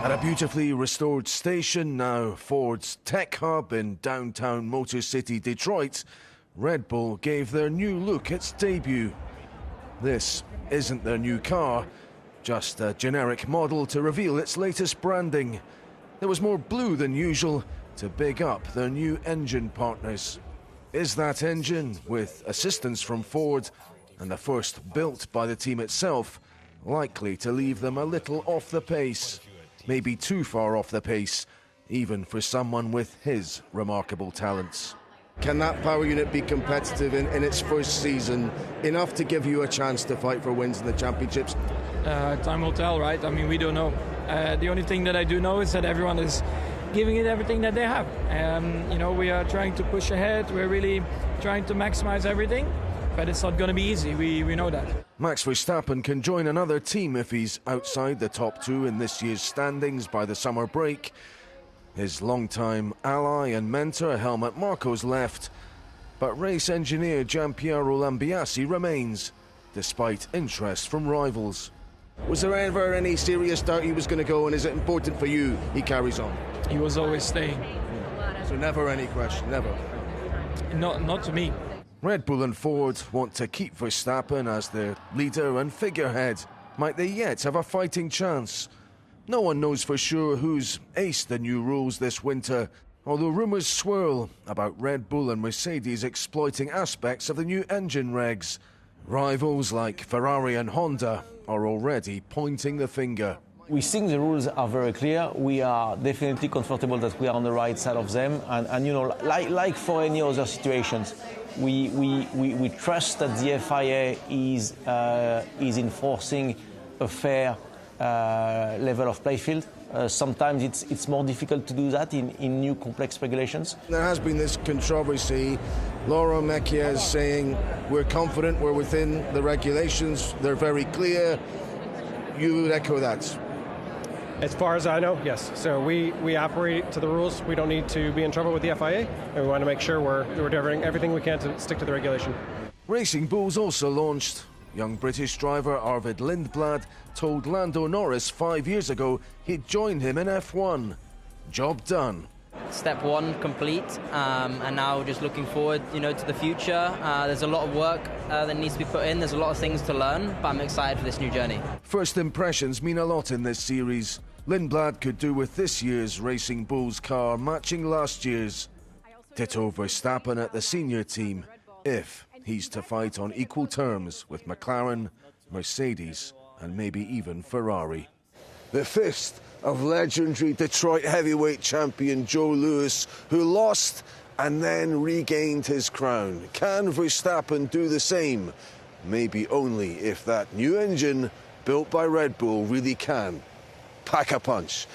At a beautifully restored station, now Ford's tech hub in downtown Motor City, Detroit, Red Bull gave their new look its debut. This isn't their new car, just a generic model to reveal its latest branding. There was more blue than usual to big up their new engine partners. Is that engine, with assistance from Ford and the first built by the team itself, likely to leave them a little off the pace? Maybe too far off the pace, even for someone with his remarkable talents. Can that power unit be competitive in its first season, enough to give you a chance to fight for wins in the championships? Time will tell, right? I mean, we don't know. The only thing that I do know is that everyone is giving it everything that they have. We are trying to push ahead. We're really trying to maximize everything, but it's not going to be easy. We know that. Max Verstappen can join another team if he's outside the top two in this year's standings by the summer break. His longtime ally and mentor Helmut Marko's left, but race engineer Giampiero Lambiase remains, despite interest from rivals. Was there ever any serious doubt he was going to go, and is it important for you he carries on? He was always staying. So never any question, never? Not to me. Red Bull and Ford want to keep Verstappen as their leader and figurehead. Might they yet have a fighting chance? No one knows for sure who's aced the new rules this winter, although rumours swirl about Red Bull and Mercedes exploiting aspects of the new engine regs. Rivals like Ferrari and Honda are already pointing the finger. We think the rules are very clear. We are definitely comfortable that we are on the right side of them. And like for any other situations, we trust that the FIA is enforcing a fair level of play field. Sometimes it's more difficult to do that in new complex regulations. There has been this controversy. Laura Mekies saying we're confident we're within the regulations, they're very clear. You would echo that? As far as I know, yes. So we operate to the rules. We don't need to be in trouble with the FIA, and we want to make sure we're doing everything we can to stick to the regulation. Racing Bulls also launched. Young British driver Arvid Lindblad told Lando Norris 5 years ago he'd join him in F1. Job done. Step one complete, and now just looking forward, to the future. There's a lot of work that needs to be put in. There's a lot of things to learn, but I'm excited for this new journey. First impressions mean a lot in this series. Lindblad could do with this year's Racing Bulls car matching last year's. Ditto Verstappen at the senior team, if he's to fight on equal terms with McLaren, Mercedes, and maybe even Ferrari. The fist of legendary Detroit heavyweight champion Joe Louis, who lost and then regained his crown. Can Verstappen do the same? Maybe only if that new engine built by Red Bull really can pack a punch.